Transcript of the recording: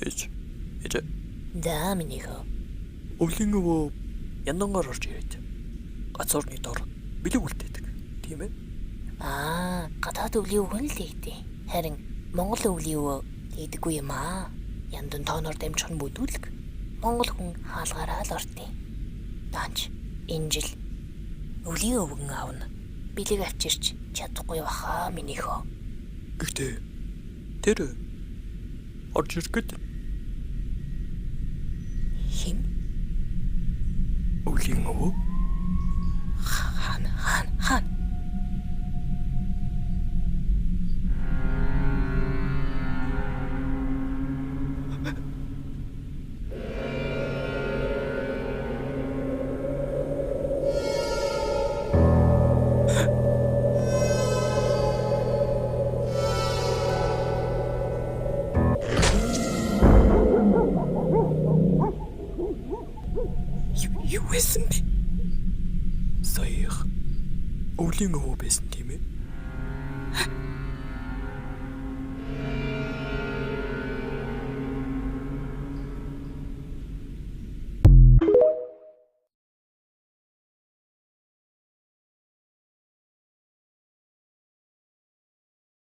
Ээж. За миний хөө. Өвлийн өвөө яндангаар орж ирээд газуурны дор бэлэг үлдээдэг. Тийм ээ? Гадаад өвлийн өвгөн л лийдээ. Харин Монгол өвлийн өвөө лийдэггүй юм аа. Яндан тооноор дамжих нь бүдүүлэг. Монгол хүн хаалгаараа л ортыг. Данч энэ жил өвлийн өвгөн аавна. Бэлэг авчирч чадахгүй баха миний хөө. Гэхдээ тэр орж ирэхэд Хин? өвлийн өвөө Хаан. юу байсан бэ? Сая өвлийн өвөө байсан тийм ээ?